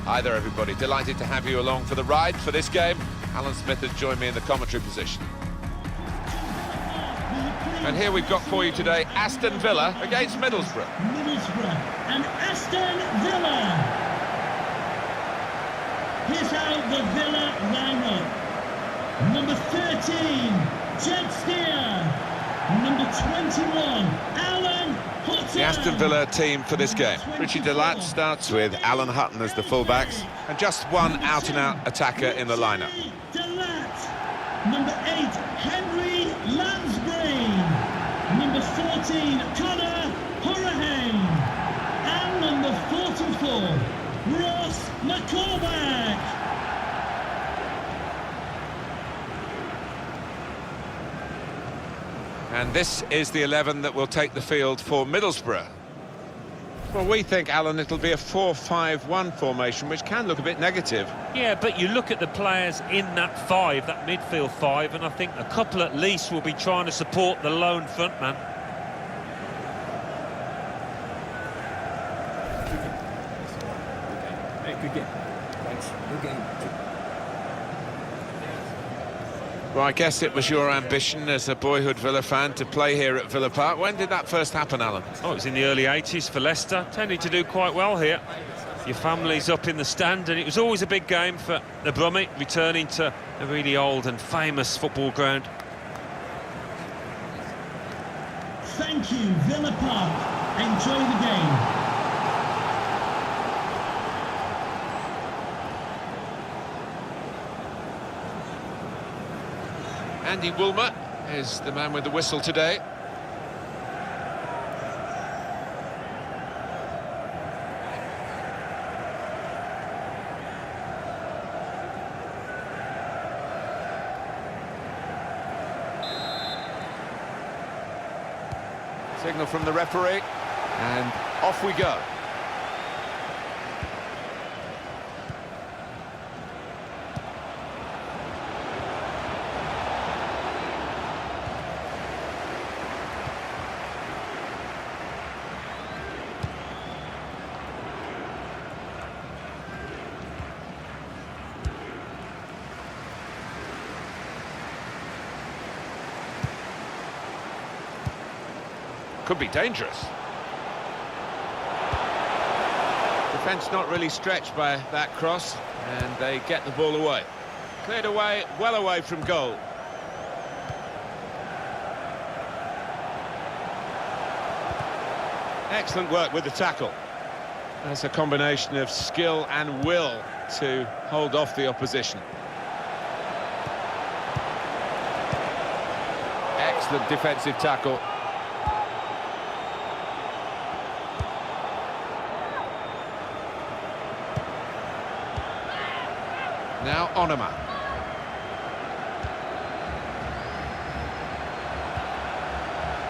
Hi there, everybody. Delighted to have you along for the ride for this game. Alan Smith has joined me in the commentary position. And here we've got for you today Aston Villa against Middlesbrough. Middlesbrough and Aston Villa. Here's how the Villa line up. Number 13, Jed Steer. Number 21, Alan Hutton. The Aston Villa team for this game. Richie Delat starts with Alan Hutton as the fullbacks and just one out-and-out attacker in the lineup. Delat. Number 8, Henry Lansbury. Number 14, Connor Hourihane. And number 44, Ross McCormack. And this is the 11 that will take the field for Middlesbrough. Well, we think, Alan, it'll be a 4-5-1 formation, which can look a bit negative. Yeah, but you look at the players in that five, that midfield five, and I think a couple at least will be trying to support the lone frontman. Good game. Thanks. Good game. Well, I guess it was your ambition as a boyhood Villa fan to play here at Villa Park. When did that first happen, Alan? Oh, it was in the early 80s for Leicester. Tended to do quite well here. Your family's up in the stand, and it was always a big game for the Brummie, returning to a really old and famous football ground. Thank you, Villa Park. Enjoy the game. Andy Woolmer is the man with the whistle today. Signal from the referee, and off we go. Could be dangerous. Defence not really stretched by that cross, and they get the ball away. Cleared away, well away from goal. Excellent work with the tackle. That's a combination of skill and will to hold off the opposition. Excellent defensive tackle. Now Onoma.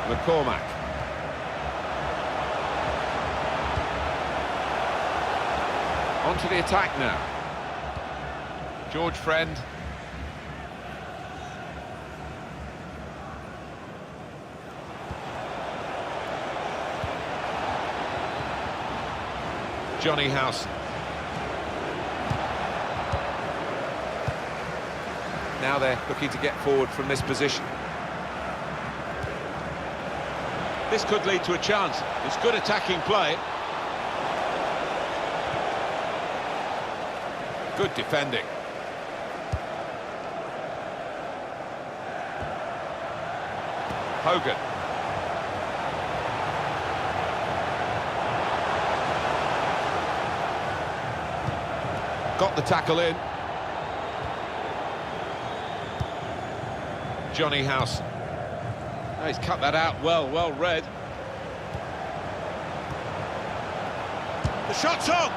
McCormack. On to the attack now. George Friend. Johnny House. Now they're looking to get forward from this position. This could lead to a chance. It's good attacking play. Good defending. Hogan. Got the tackle in. Johnny House. Oh, he's cut that out well read. The shot's on!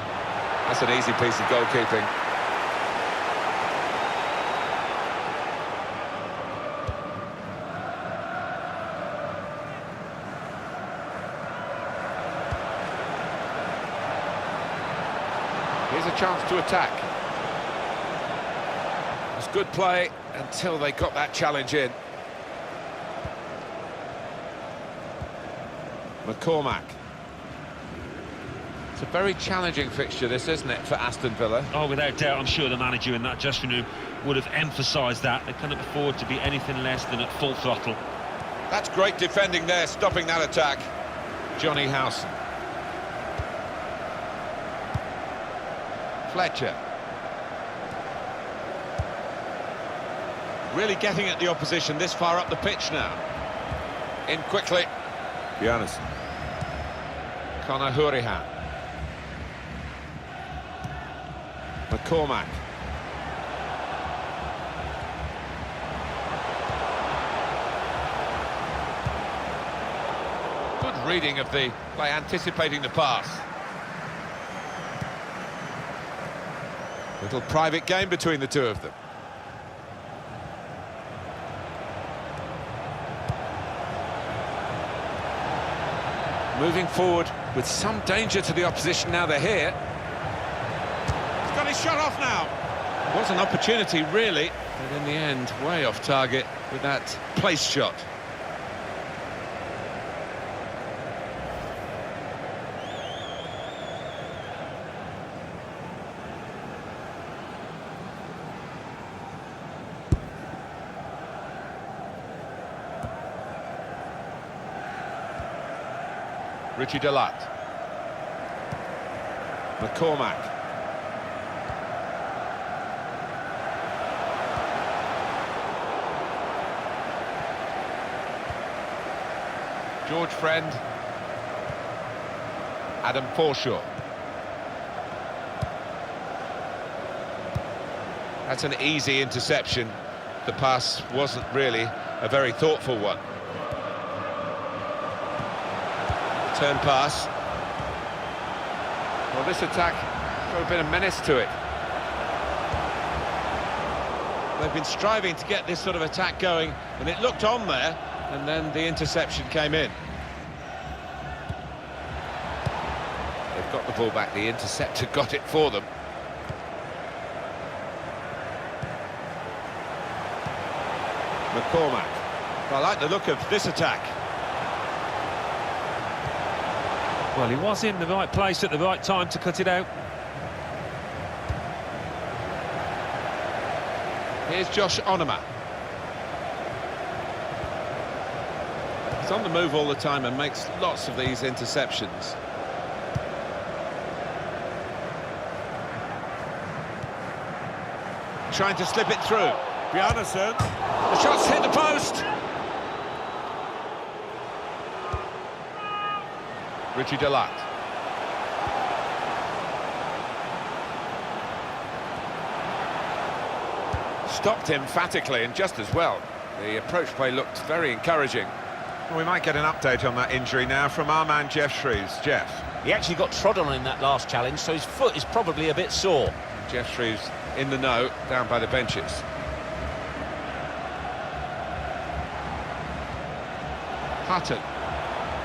That's an easy piece of goalkeeping. Here's a chance to attack. It's good play until they got that challenge in. McCormack. It's a very challenging fixture, this, isn't it, for Aston Villa? Oh, without doubt, I'm sure the manager in that dressing room would have emphasised that. They cannot afford to be anything less than at full throttle. That's great defending there, stopping that attack. Johnny Howson. Fletcher. Really getting at the opposition this far up the pitch now. In quickly. Bjarnason. Conor Hurahan. McCormack. Good reading of the play, anticipating the pass. Little private game between the two of them. Moving forward with some danger to the opposition now they're here. He's got his shot off now. It was an opportunity, really, but in the end, way off target with that place shot. Richie Delat. McCormack. George Friend. Adam Forshaw. That's an easy interception. The pass wasn't really a very thoughtful one. Turn pass. Well, this attack got a bit of menace to it. They've been striving to get this sort of attack going, and it looked on there, and then the interception came in. They've got the ball back, the interceptor got it for them. McCormack. I like the look of this attack. Well, he was in the right place at the right time to cut it out. Here's Josh Onoma. He's on the move all the time and makes lots of these interceptions. Trying to slip it through. Bjarnason. The shot's hit the post. Richie Delat. Stopped emphatically and just as well. The approach play looked very encouraging. Well, we might get an update on that injury now from our man Jeff Shreves. Jeff. He actually got trod on in that last challenge, so his foot is probably a bit sore. Jeff Shreves in the know, down by the benches. Hutton.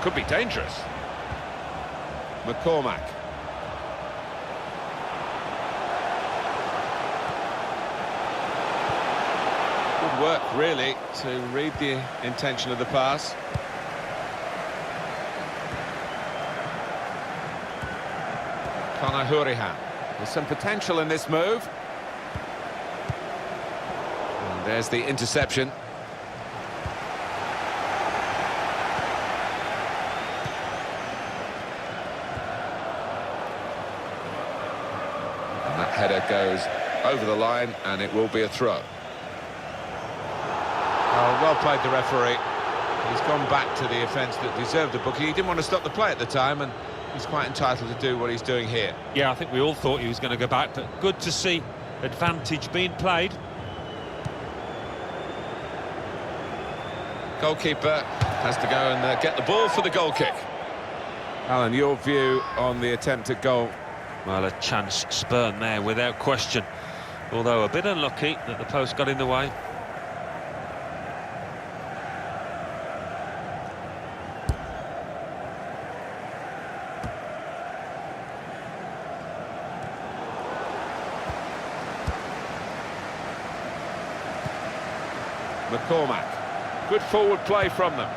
Could be dangerous. McCormack. Good work, really, to read the intention of the pass. Conor Hurahan. There's some potential in this move. And there's the interception. Header goes over the line and it will be a throw. Oh, well played, the referee. He's gone back to the offence that deserved the booking. He didn't want to stop the play at the time, and he's quite entitled to do what he's doing here. Yeah, I think we all thought he was going to go back, but good to see advantage being played. Goalkeeper has to go and get the ball for the goal kick. Alan, your view on the attempt at goal? Well, a chance spurned there without question, although a bit unlucky that the post got in the way. McCormack. Good forward play from them.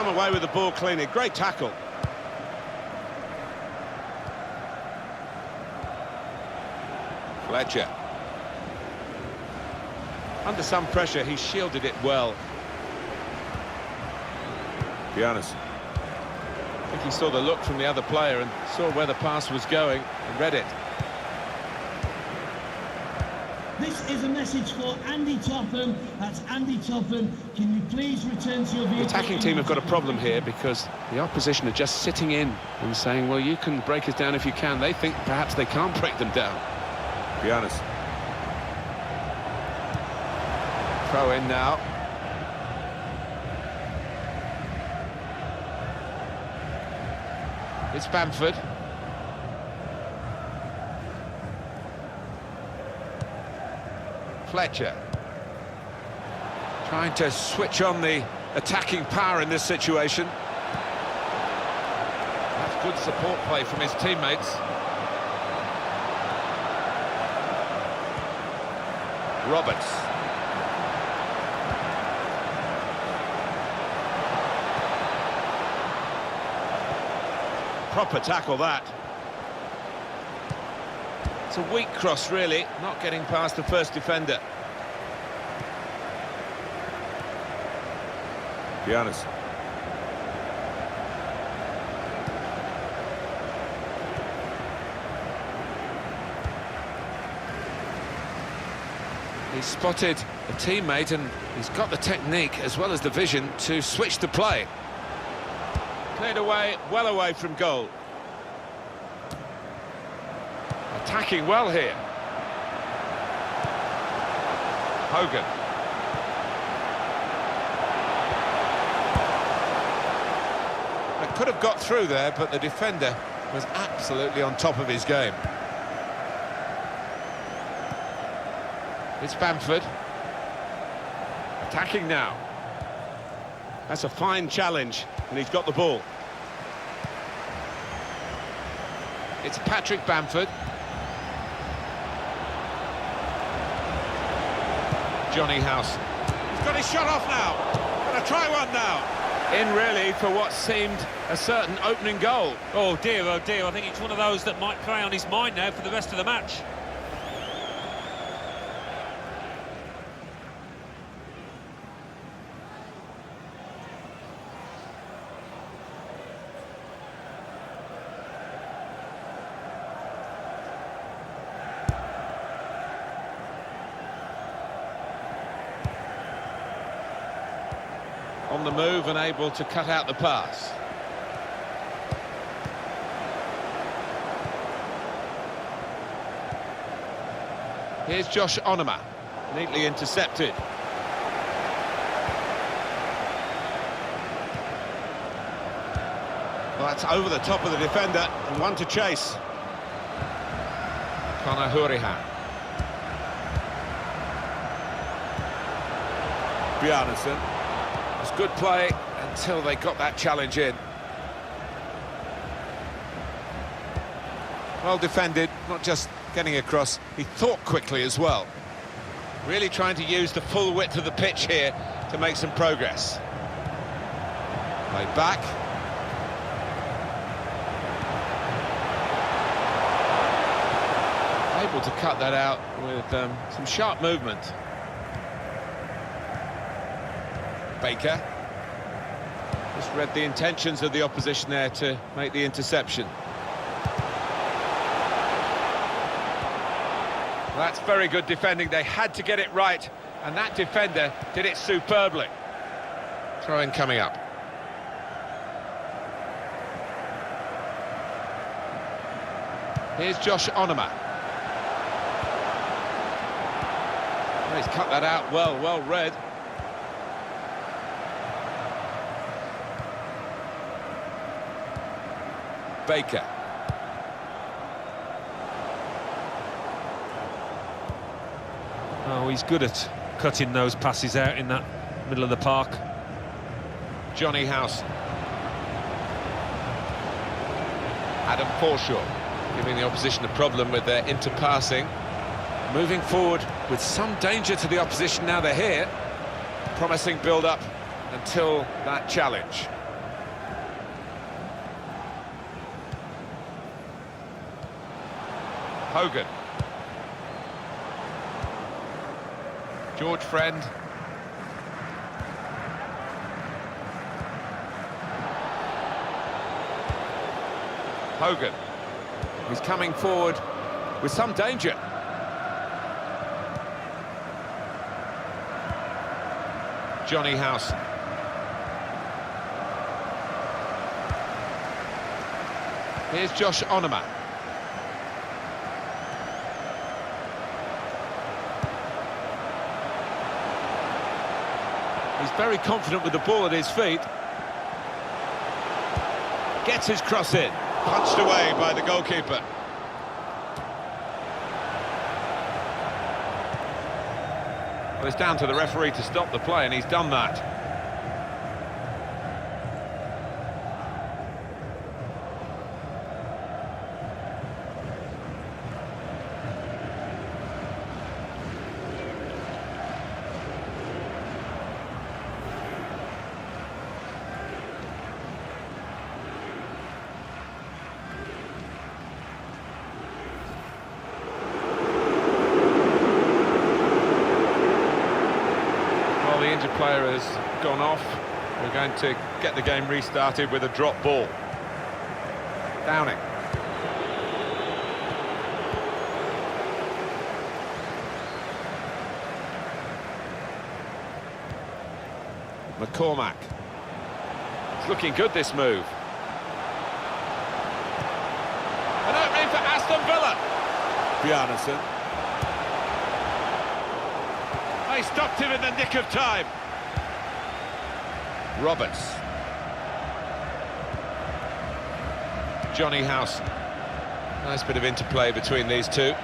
come away with the ball cleanly. Great tackle. Fletcher. Under some pressure, he shielded it well. Giannis. I think he saw the look from the other player and saw where the pass was going and read it. This is a message for Andy Topham. That's Andy Topham. Can you please return to your vehicle? The attacking team have got a problem here because the opposition are just sitting in and saying, well, you can break us down if you can. They think perhaps they can't break them down. Giannis. Throw in now. It's Bamford. Fletcher. Trying to switch on the attacking power in this situation. That's good support play from his teammates. Roberts. Proper tackle that. It's a weak cross really, not getting past the first defender. Giannis. He's spotted a teammate and he's got the technique as well as the vision to switch the play. Cleared away, well away from goal. Attacking well here. Hogan. They could have got through there, but the defender was absolutely on top of his game. It's Bamford. Attacking now. That's a fine challenge, and he's got the ball. It's Patrick Bamford. Johnny House. He's got his shot off now. Gonna try one now. In really for what seemed a certain opening goal. Oh dear, I think it's one of those that might play on his mind now for the rest of the match. On the move and able to cut out the pass. Here's Josh Onoma, neatly intercepted. Well, that's over the top of the defender and one to chase. Conor Hurihan. Bjarnason. It was good play until they got that challenge in. Well defended, not just getting across, he thought quickly as well. Really trying to use the full width of the pitch here to make some progress. Play back. Able to cut that out with some sharp movement. Baker. Just read the intentions of the opposition there to make the interception. Well, that's very good defending. They had to get it right, and that defender did it superbly. Throw-in coming up. Here's Josh Onoma. Well, he's cut that out well read. Baker. Oh, he's good at cutting those passes out in that middle of the park. Johnny House. Adam Forshaw, giving the opposition a problem with their interpassing. Moving forward with some danger to the opposition now they're here. Promising build-up until that challenge. Hogan. George Friend. Hogan. He's coming forward with some danger. Johnny Howson. Here's Josh Onoma. He's very confident with the ball at his feet. Gets his cross in. Punched away by the goalkeeper. Well, it's down to the referee to stop the play, and he's done that. The injured player has gone off. We're going to get the game restarted with a drop ball. Downing. McCormack. It's looking good, this move. An opening for Aston Villa. Bjarnason. They stopped him in the nick of time. Roberts. Johnny Howson. Nice bit of interplay between these two.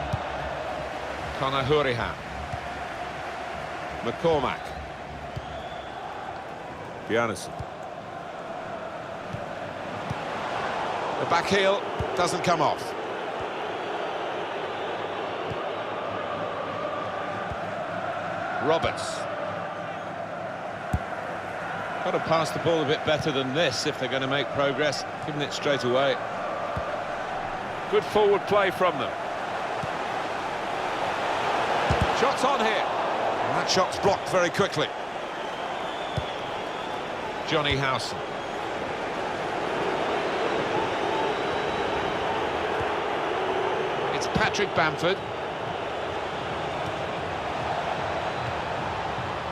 Conor Hurihan. McCormack. Bjarnason. The back heel doesn't come off. Roberts. Got to pass the ball a bit better than this if they're going to make progress, giving it straight away. Good forward play from them. Shots on here. And that shot's blocked very quickly. Johnny Howson. It's Patrick Bamford.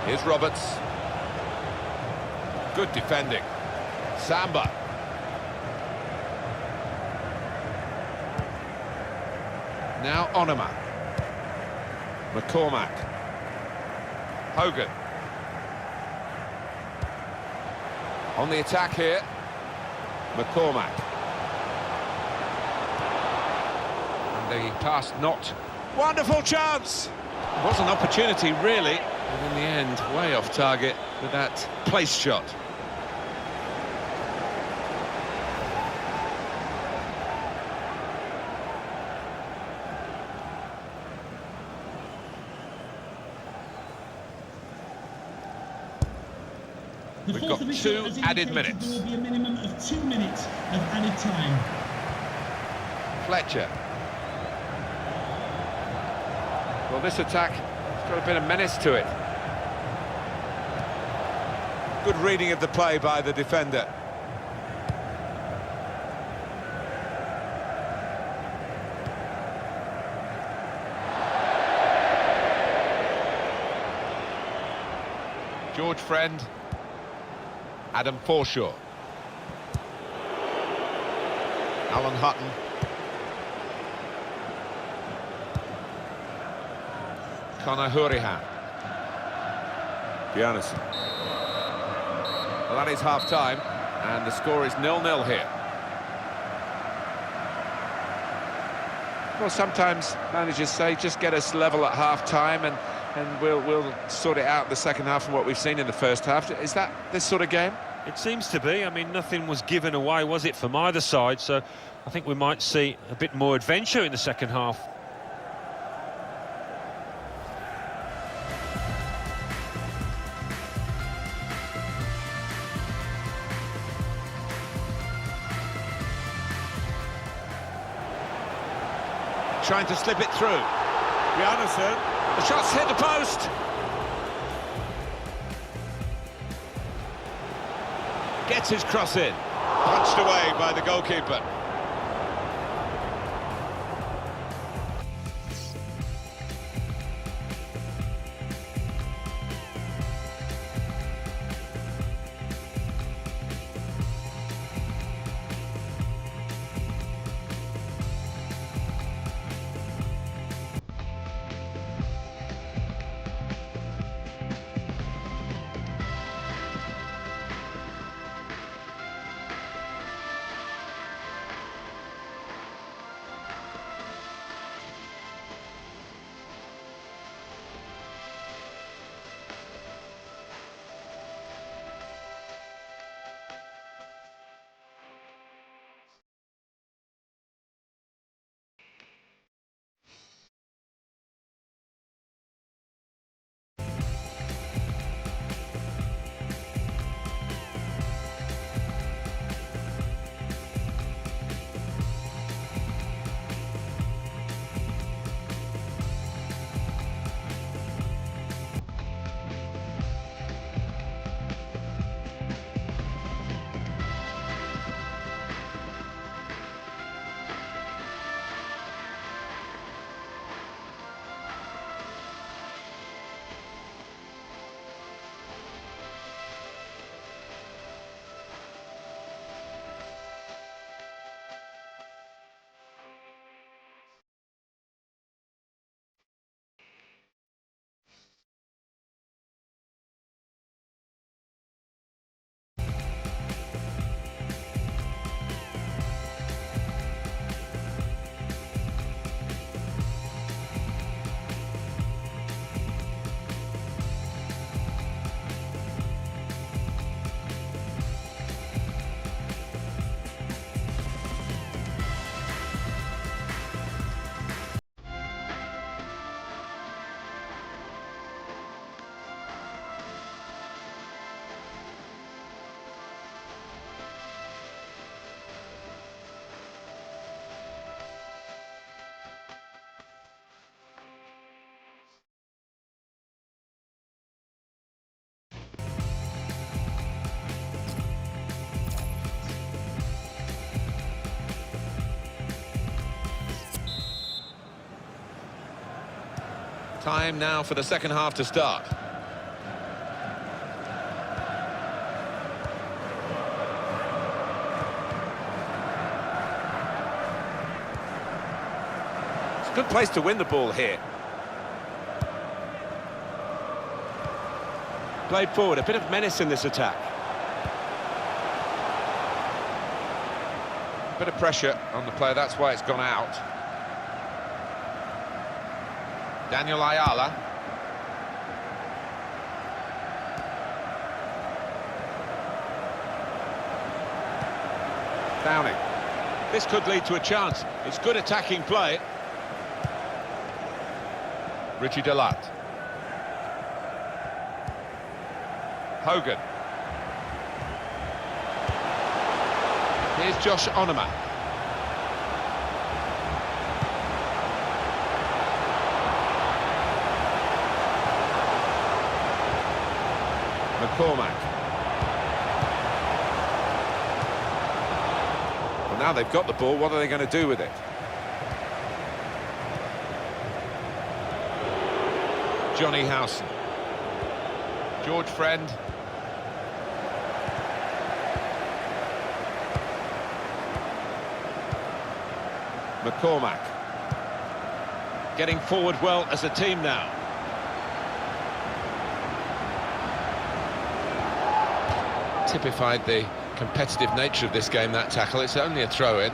Here's Roberts. Good defending. Samba. Now Onoma. McCormack. Hogan. On the attack here. McCormack. And the pass not. Wonderful chance! It was an opportunity, really. And in the end, way off target with that place shot. We've got 2 added minutes. There will be a minimum of 2 minutes of added time. Fletcher. Well, this attack has got a bit of menace to it. Good reading of the play by the defender. George Friend. Adam Forshaw. Alan Hutton. Conor Hurihan. Bjarnason. Well, that is half-time, and the score is 0-0 here. Well, sometimes managers say, just get us level at half-time, and we'll sort it out in the second half from what we've seen in the first half. Is that this sort of game? It seems to be. I mean, nothing was given away, was it, from either side? So I think we might see a bit more adventure in the second half. trying to slip it through. Bjarnason. The shot's hit the post. Gets his cross in. Punched away by the goalkeeper. Time now for the second half to start. It's a good place to win the ball here. Played forward, a bit of menace in this attack. A bit of pressure on the player, that's why it's gone out. Daniel Ayala. Downing. This could lead to a chance. It's good attacking play. Richie Delat. Hogan. Here's Josh Onoma. McCormack. Well, now they've got the ball, what are they going to do with it? Johnny Howson. George Friend. McCormack. Getting forward well as a team now. Typified the competitive nature of this game, that tackle. It's only a throw-in.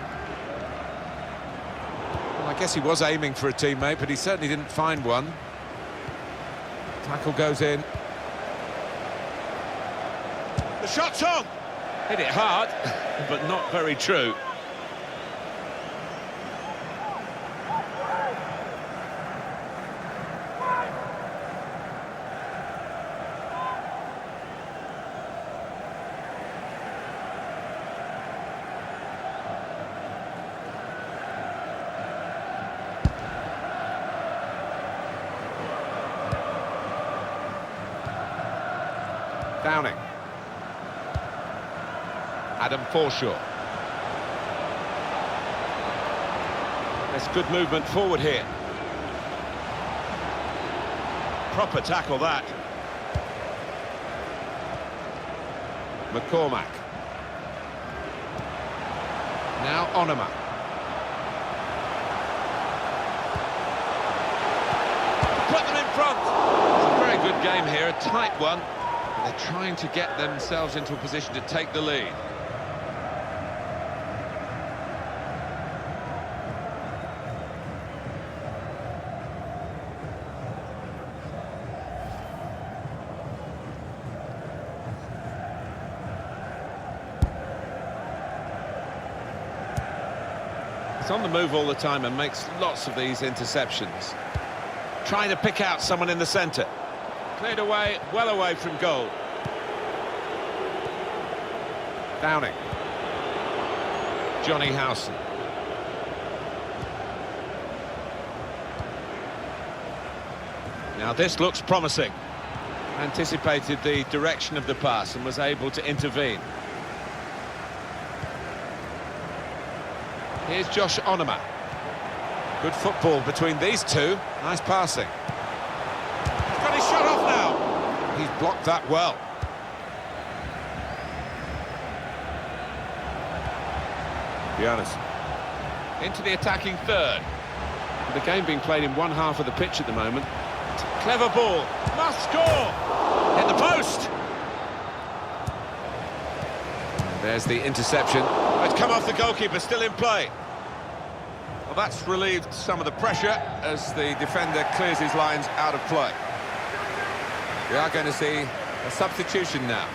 Well, I guess he was aiming for a teammate, but he certainly didn't find one. Tackle goes in. The shot's on! Hit it hard, but not very true. Adam Forshaw. There's good movement forward here. Proper tackle that. McCormack. Now Onoma. Put them in front. It's a very good game here, a tight one. But they're trying to get themselves into a position to take the lead. He's on the move all the time and makes lots of these interceptions. Trying to pick out someone in the centre. Cleared away, well away from goal. Downing. Johnny Howson. Now this looks promising. Anticipated the direction of the pass and was able to intervene. Here's Josh Onoma. Good football between these two. Nice passing. He's got his shot off now. He's blocked that well. Bjarnason. Into the attacking third. The game being played in one half of the pitch at the moment. Clever ball. Must score. Hit the post. There's the interception. It's come off the goalkeeper, still in play. Well, that's relieved some of the pressure as the defender clears his lines out of play. We are going to see a substitution now.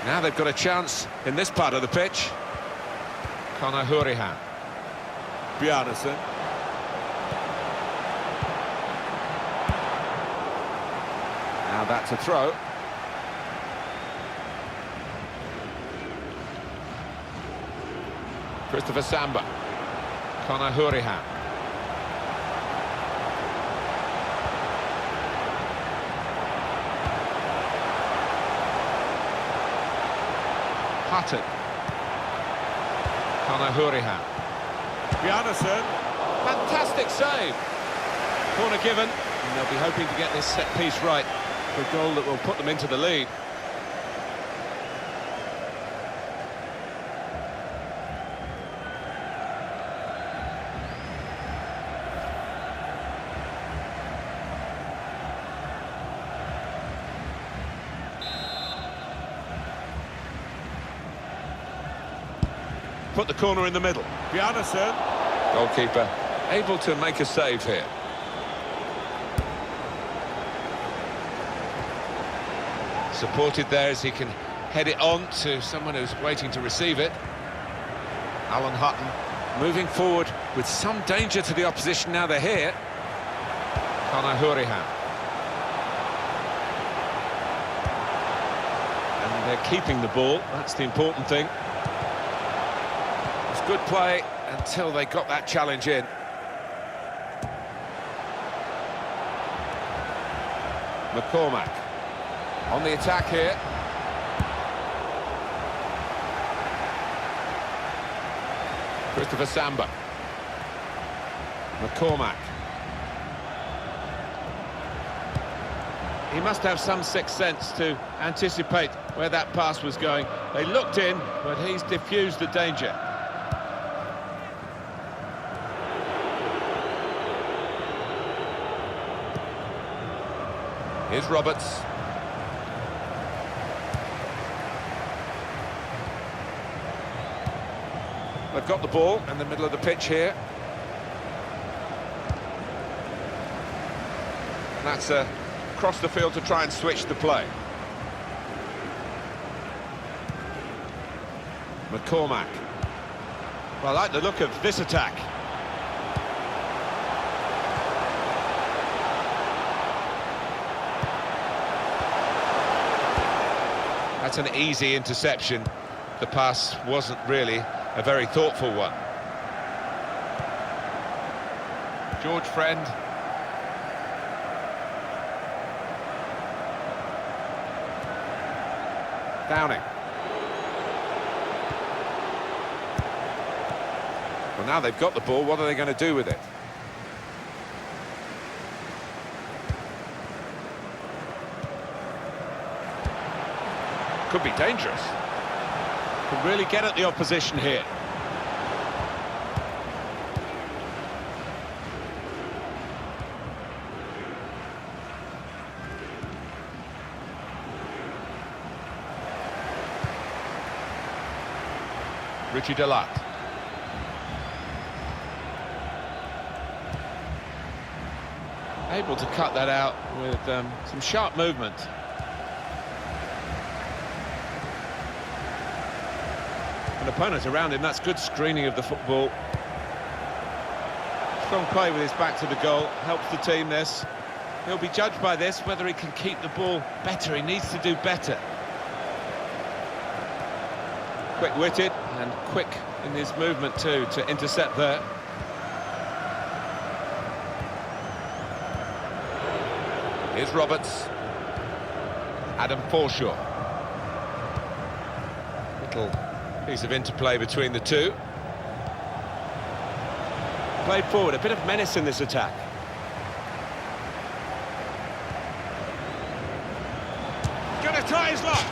Now they've got a chance in this part of the pitch. Conor Hourihan. Bjarnason. Now that's a throw. Christopher Samba. Conor Hourihan. Hutton. Conor Hourihan. Bjarnason. Fantastic save. Corner given, and they'll be hoping to get this set piece right for a goal that will put them into the lead. Put the corner in the middle. Bjarnason. Goalkeeper able to make a save here. Supported there as he can head it on to someone who's waiting to receive it. Alan Hutton moving forward with some danger to the opposition now they're here. Conor Hourihan. And they're keeping the ball, that's the important thing. It's good play until they got that challenge in. McCormack. On the attack here. Christopher Samba. McCormack. He must have some sixth sense to anticipate where that pass was going. They looked in, but he's diffused the danger. Here's Roberts. They've got the ball in the middle of the pitch here. And that's across the field to try and switch the play. McCormack. Well, I like the look of this attack. That's an easy interception. The pass wasn't really a very thoughtful one. George Friend. Downing. Well, now they've got the ball, what are they going to do with it? Could be dangerous. Can really get at the opposition here. Richie Delat. Able to cut that out with some sharp movement. An opponent around him, that's good screening of the football. Strong play with his back to the goal, helps the team this. He'll be judged by this, whether he can keep the ball better. He needs to do better. Quick-witted and quick in his movement too to intercept there. Here's Roberts. Adam Forshaw. Little piece of interplay between the two. Played forward, a bit of menace in this attack. Gonna try his luck.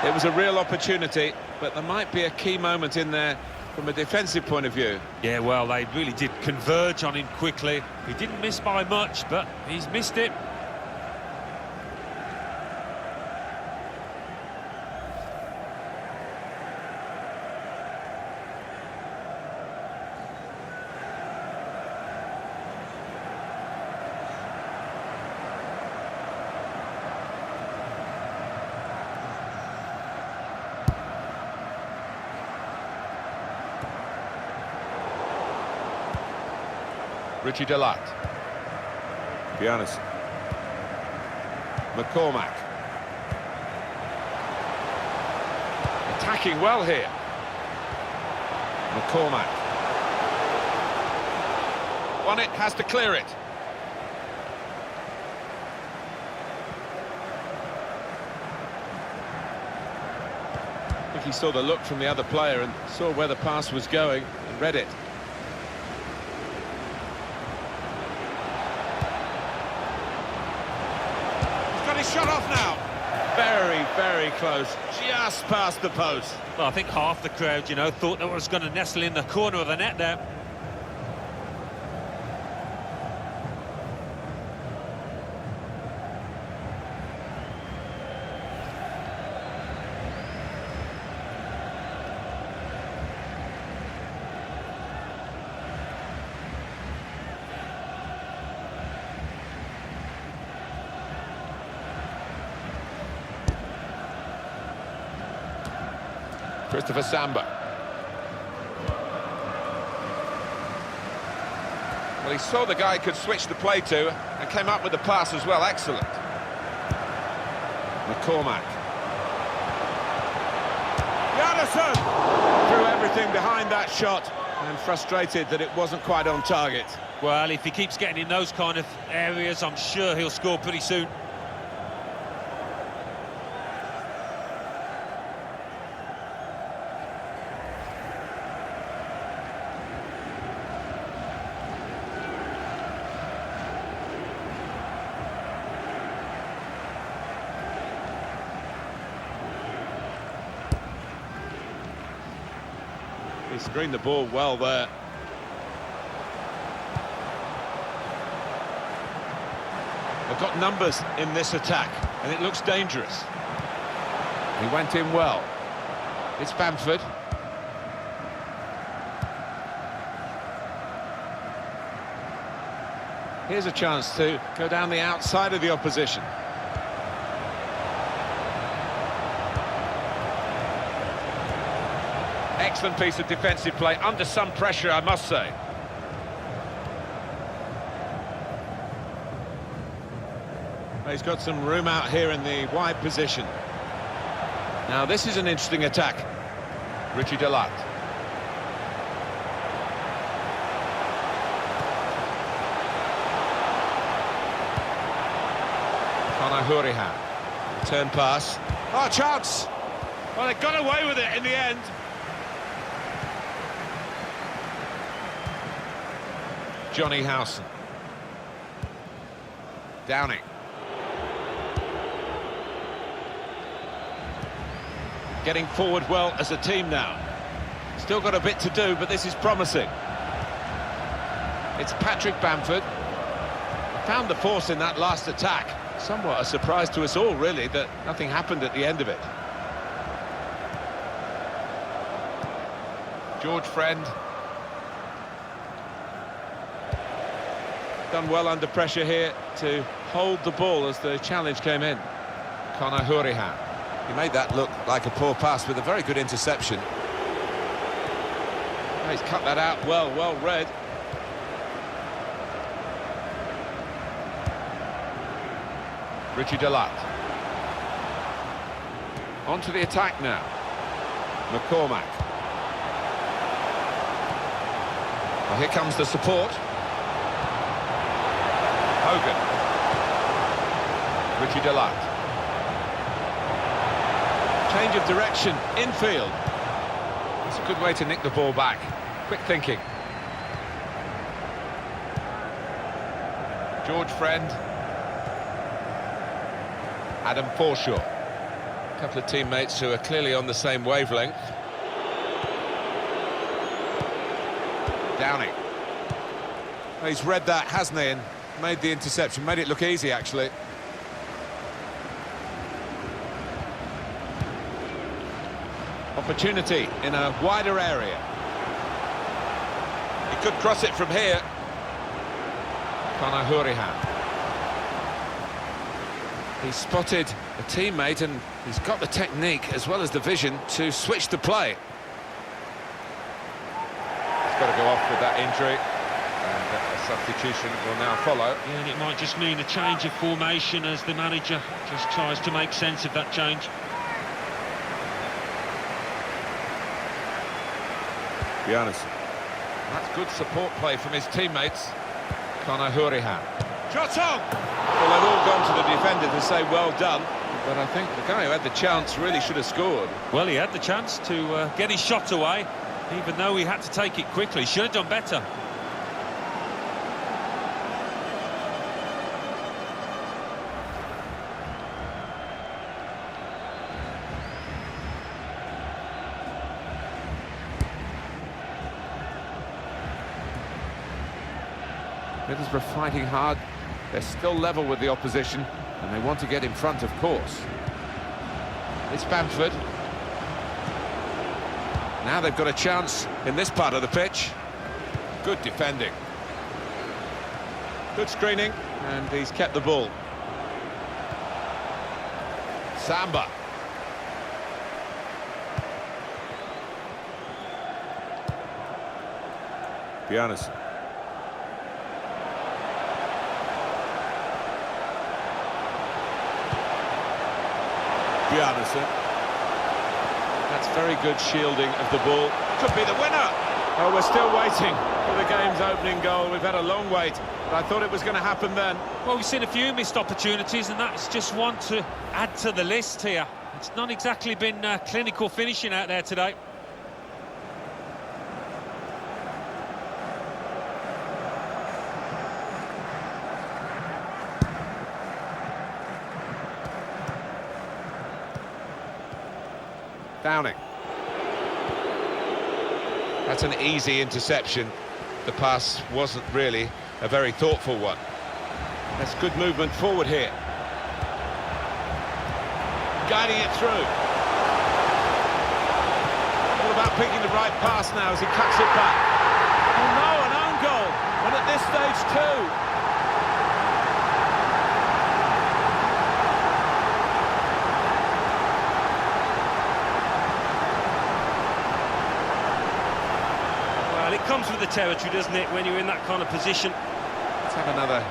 It was a real opportunity, but there might be a key moment in there from a defensive point of view. Yeah, well, they really did converge on him quickly. He didn't miss by much, but he's missed it. Richie Delat. Be honest. McCormack. Attacking well here. McCormack. Won it, has to clear it. I think he saw the look from the other player and saw where the pass was going and read it. Shot off now. Very, very close. Just past the post. Well, I think half the crowd, thought that was going to nestle in the corner of the net there. Christopher Samba. Well, he saw the guy could switch the play to and came up with the pass as well. Excellent. McCormack. Yardison threw everything behind that shot and frustrated that it wasn't quite on target. Well, if he keeps getting in those kind of areas, I'm sure he'll score pretty soon. He screened the ball well there. They've got numbers in this attack, and it looks dangerous. He went in well. It's Bamford. Here's a chance to go down the outside of the opposition. Excellent piece of defensive play, under some pressure, I must say. He's got some room out here in the wide position. Now this is an interesting attack. Richie Delat. Conor Hurihan. Turn pass. Oh, chance! Well, they got away with it in the end. Johnny Howson. Downing. Getting forward well as a team now. Still got a bit to do, but this is promising. It's Patrick Bamford. Found the force in that last attack. Somewhat a surprise to us all, really, that nothing happened at the end of it. George Friend. Done well under pressure here to hold the ball as the challenge came in. Conor Hourihane. He made that look like a poor pass with a very good interception. Oh, he's cut that out well read. Richie Delatte. On to the attack now. McCormack. Well, here comes the support. Hogan. Richie Delatte. Change of direction, infield. It's a good way to nick the ball back. Quick thinking. George Friend. Adam Forshaw. A couple of teammates who are clearly on the same wavelength. Downing. Well, he's read that, hasn't he, and made the interception. Made it look easy, actually. Opportunity in a wider area. He could cross it from here. Conor Hourihane. He's spotted a teammate and he's got the technique as well as the vision to switch the play. He's got to go off with that injury, and a substitution will now follow. Yeah, and it might just mean a change of formation as the manager just tries to make sense of that change. Bjarnason. That's good support play from his teammates. Conor Hourihane. Shot on! Well, they've all gone to the defender to say well done, but I think the guy who had the chance really should have scored. Well, he had the chance to get his shot away, even though he had to take it quickly. Should have done better. Middlesbrough fighting hard. They're still level with the opposition, and they want to get in front, of course. It's Bamford. Now they've got a chance in this part of the pitch. Good defending. Good screening, and he's kept the ball. Samba. Bjarnason. Bjarnason. That's very good shielding of the ball. Could be the winner. Oh, we're still waiting for the game's opening goal. We've had a long wait, but I thought it was going to happen then. Well, we've seen a few missed opportunities, and that's just one to add to the list here. It's not exactly been clinical finishing out there today. Downing. That's an easy interception. The pass wasn't really a very thoughtful one. That's good movement forward here. Guiding it through. All about picking the right pass now as he cuts it back. Oh no, an own goal. And at this stage too. It comes with the territory, doesn't it, when you're in that kind of position. Let's have another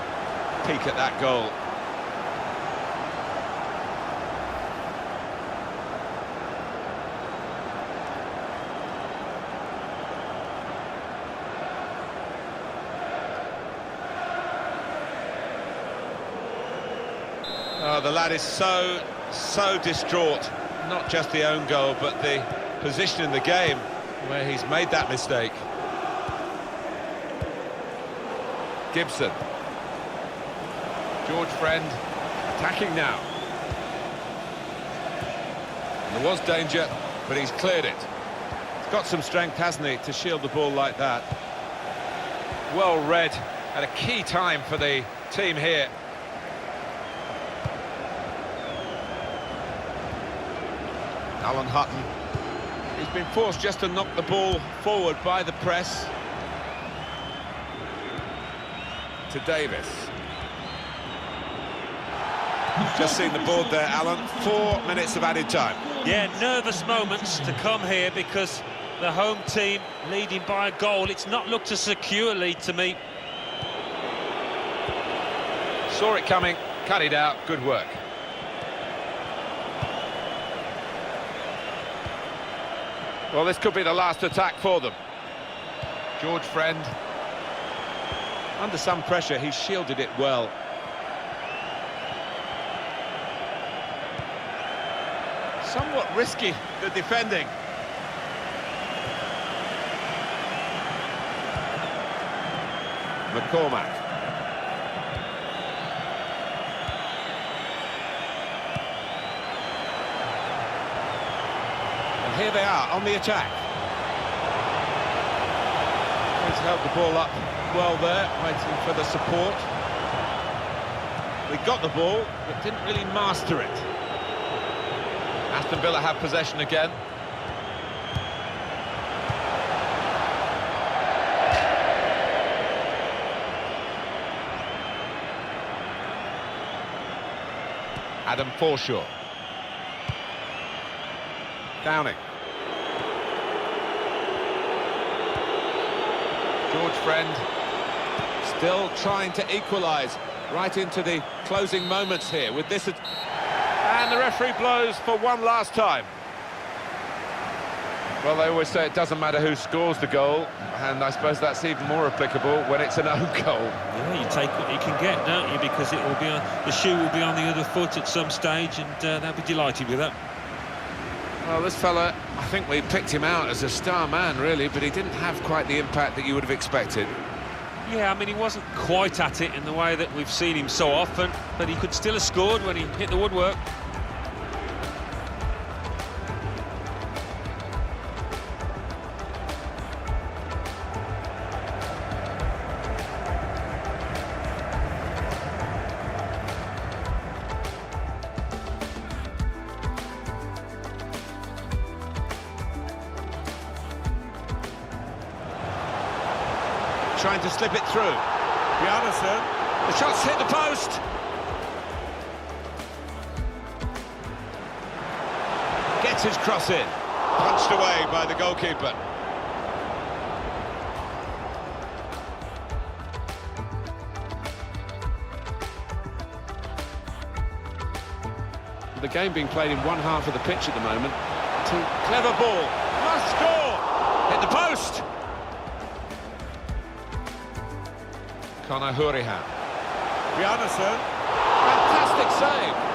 peek at that goal. Oh, the lad is so distraught. not just the own goal, but the position in the game where he's made that mistake. Gibson. George Friend attacking now. And there was danger, but he's cleared it. He's got some strength, hasn't he, to shield the ball like that. Well read at a key time for the team here. Alan Hutton. He's been forced just to knock the ball forward by the press. To Davis. Just seen the board there, Alan. 4 minutes of added time. Yeah, nervous moments to come here because the home team leading by a goal. It's not looked a secure lead to me. Saw it coming, cut it out, good work. Well, this could be the last attack for them. George Friend. Under some pressure, he shielded it well. Somewhat risky, the defending. McCormack. And here they are on the attack. He's held the ball up well there, waiting for the support. They got the ball, but didn't really master it. Aston Villa have possession again. Adam Forshaw. Downing. George Friend still trying to equalise right into the closing moments here with this. And the referee blows for one last time. Well, they always say it doesn't matter who scores the goal, and I suppose that's even more applicable when it's an own goal. Yeah, you take what you can get, don't you? Because it will be on, the shoe will be on the other foot at some stage, and they'll be delighted with that. Well, this fella, I think we picked him out as a star man, really, but he didn't have quite the impact that you would have expected. Yeah, I mean, he wasn't quite at it in the way that we've seen him so often, but he could still have scored when he hit the woodwork. Trying to slip it through. Bjarnason. The shot's hit the post. Gets his cross in. Punched away by the goalkeeper. The game being played in one half of the pitch at the moment. Clever ball. Must score. Hit the post. Conor Hurihan. Bjarnason. Fantastic save.